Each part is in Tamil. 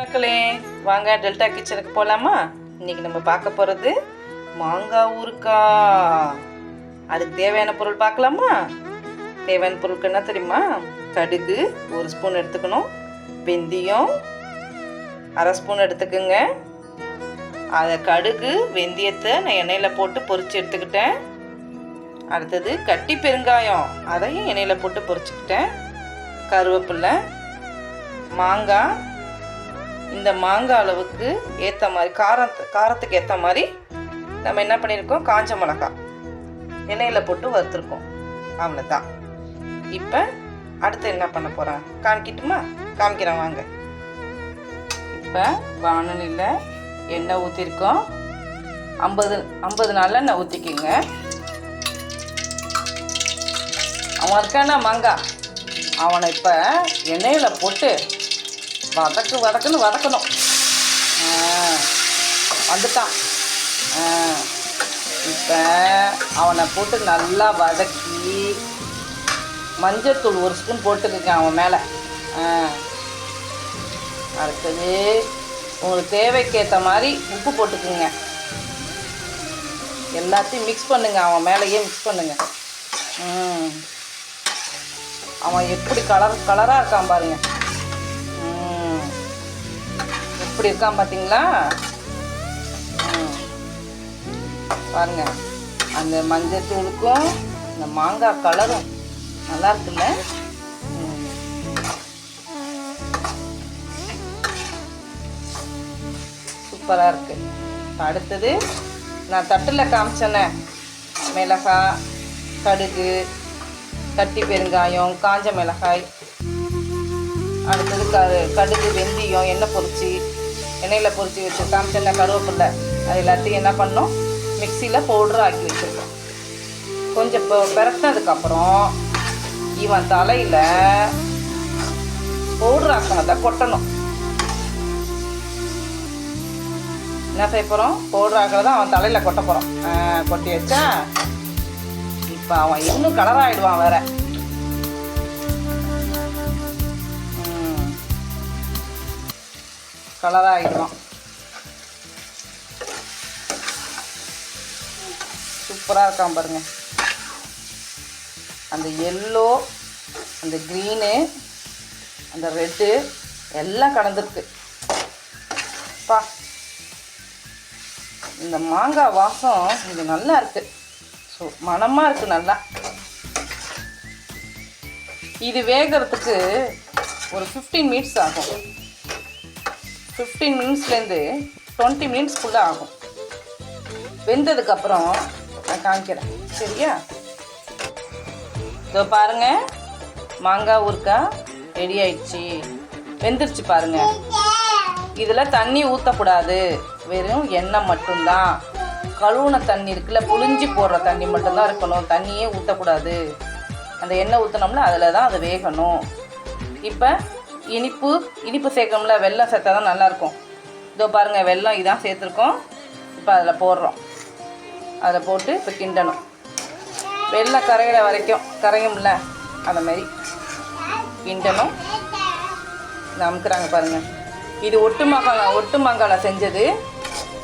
மக்களே, வாங்க டெல்டா கிச்சனுக்கு போகலாமா? இன்னைக்கு நம்ம பார்க்க போகிறது மாங்காய் ஊறுகாய். அதுக்கு தேவையான பொருள் பார்க்கலாமா? தேவையான பொருட்கள் என்ன தெரியுமா? கடுகு 1 ஸ்பூன் எடுத்துக்கணும், வெந்தயம் 1/2 ஸ்பூன் எடுத்துக்கோங்க. அதை கடுகு வெந்தயத்தை நான் எண்ணெயில் போட்டு பொரித்து எடுத்துக்கிட்டேன். அடுத்தது கட்டி பெருங்காயம், அதையும் எண்ணெயில் போட்டு பொரிச்சுக்கிட்டேன். கருவேப்பிலை, மாங்காய், இந்த மாங்காய் அளவுக்கு ஏற்ற மாதிரி காரத்துக்கு ஏற்ற மாதிரி நம்ம என்ன பண்ணியிருக்கோம், காஞ்ச மிளகாய் எண்ணெயில் போட்டு வறுத்துருக்கோம். அவ்வளோதான். இப்போ அடுத்து என்ன பண்ண போகிறேன் காமிக்கிறேன் வாங்க. இப்போ வானலியில் எண்ணெய் ஊற்றிருக்கோம். 50 நல்லெண்ணெய் ஊற்றிக்கிங்க. அவன் இருக்கானா மாங்காய், அவனை இப்போ எண்ணெயில் போட்டு வதக்குன்னு வதக்கணும். வந்துட்டான். இப்போ அவனை போட்டு நல்லா வதக்கி மஞ்சத்தூள் 1 ஸ்பூன் போட்டுக்குங்க அவன் மேலே. அடுத்தது உங்களுக்கு தேவைக்கேற்ற மாதிரி உப்பு போட்டுக்குங்க. எல்லாத்தையும் மிக்ஸ் பண்ணுங்க, அவன் மேலேயே மிக்ஸ் பண்ணுங்க. அவன் எப்படி கலராக இருக்கான் பாருங்க. எப்படி இருக்கான் பார்த்தீங்களா? பாருங்க, அந்த மஞ்சள் தூளுக்கும் இந்த மாங்காய் கலரும் நல்லா இருக்குல்ல. சூப்பராக இருக்கு. அடுத்தது நான் தட்டில் காமிச்சேனே, மிளகாய், கடுகு, கட்டி பெருங்காயம், காஞ்ச மிளகாய், அடுத்தது கடுகு வெந்தயம் எண்ணெயில் பொரிச்சு வச்சு காமிச்சேன்ன கருவேப்பில்லை, அது எல்லாத்தையும் என்ன பண்ணோம், மிக்சியில் பவுட்ரு ஆக்கி வச்சுருக்கோம். கொஞ்சம் பிறக்கினதுக்கப்புறம் இவன் தலையில் பவுட்ரு ஆக்கினதை கொட்டணும். என்ன செய்ய போகிறோம், பவுட்ரு ஆக்கிறத அவன் தலையில் கொட்ட போகிறோம். கொட்டி வச்சா இப்போ அவன் இன்னும் கலராகிடுவான் வேற. கலராகிடுவான். சூப்பராக இருக்கான் பாருங்க. அந்த எல்லோ, அந்த க்ரீனு, அந்த ரெட்டு எல்லாம் கலந்துருக்கு. பா, இந்த மாங்காய் வாசம் இது நல்லா இருக்குது. ஸோ மணமாக இருக்குது நல்லா. இது வேகிறதுக்கு ஒரு 15 மினிட்ஸ் ஆகும். 15 மினிட்ஸ்லேருந்து 20 மினிட்ஸ்க்குள்ளே ஆகும். வெந்ததுக்கப்புறம் நான் காமிக்கிறேன், சரியா? இதோ பாருங்கள், மாங்காய் ஊறுகாய் ரெடி ஆயிடுச்சு. வெந்துருச்சு பாருங்கள். இதில் தண்ணி ஊற்றக்கூடாது, வெறும் எண்ணெய் மட்டும்தான். கழுவுன தண்ணி இருக்குல்ல, புளிஞ்சி போடுற தண்ணி மட்டும்தான் இருக்கணும், தண்ணியே ஊற்றக்கூடாது. அந்த எண்ணெய் ஊற்றினோம்னா அதில் தான் அது வேகணும். இப்போ இனிப்பு சேர்க்கணும்ல, வெல்லம் சேர்த்தா தான் நல்லாயிருக்கும். இதோ பாருங்கள், வெல்லம் இதான் சேர்த்துருக்கோம். இப்போ அதில் போடுறோம். அதில் போட்டு இப்போ கிண்டணும். வெல்லம் கரையிற வரைக்கும் கரையும்ல, அந்த மாதிரி கிண்டணும். அமுக்குறாங்க பாருங்கள். இது ஒட்டு மாங்காயில் செஞ்சது.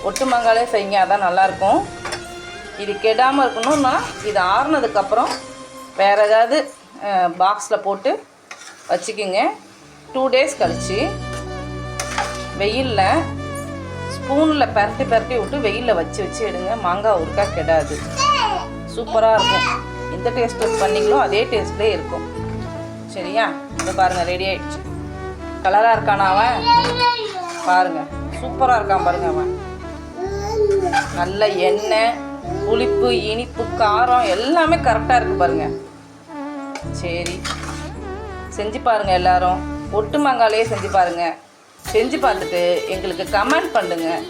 ஒட்டு மாங்காலே செய்யுங்க, அதான் நல்லாயிருக்கும். இது கெடாமல் இருக்கணும்னா இது ஆறுனதுக்கப்புறம் வேறு ஏதாவது பாக்ஸில் போட்டு வச்சுக்கிங்க. 2 டேஸ் கழித்து வெயிலில் ஸ்பூனில் பரட்டி விட்டு வெயிலில் வச்சு எடுங்க. மாங்காய் ஊறுகாய் கெடாது, சூப்பராக இருக்கும். எந்த டேஸ்ட்டு பண்ணிங்களோ அதே டேஸ்ட்லேயே இருக்கும். சரியா? இதை பாருங்கள், ரெடி ஆகிடுச்சு. கலராக இருக்கானா அவன்? பாருங்கள், சூப்பராக இருக்கான் பாருங்கள். அவன் நல்ல எண்ணெய், புளிப்பு, இனிப்பு, காரம் எல்லாமே கரெக்டாக இருக்குது பாருங்கள். சரி, செஞ்சு பாருங்கள் எல்லாரும். ஒட்டு மாங்காயிலே செஞ்சு பாருங்கள். செஞ்சு பார்த்துட்டு எங்களுக்கு கமெண்ட் பண்ணுங்கள்.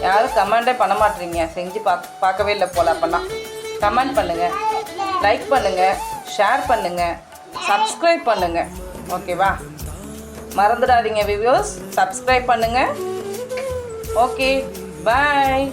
யாரும் கமெண்டே பண்ண மாட்டேறீங்க, செஞ்சு பார்க்கவே இல்லை போல். அப்போல்லாம் கமெண்ட் பண்ணுங்கள், லைக் பண்ணுங்கள், ஷேர் பண்ணுங்கள், சப்ஸ்கிரைப் பண்ணுங்கள். ஓகேவா? மறந்துடாதீங்க வியூவர்ஸ், சப்ஸ்கிரைப் பண்ணுங்கள். ஓகே, பாய்.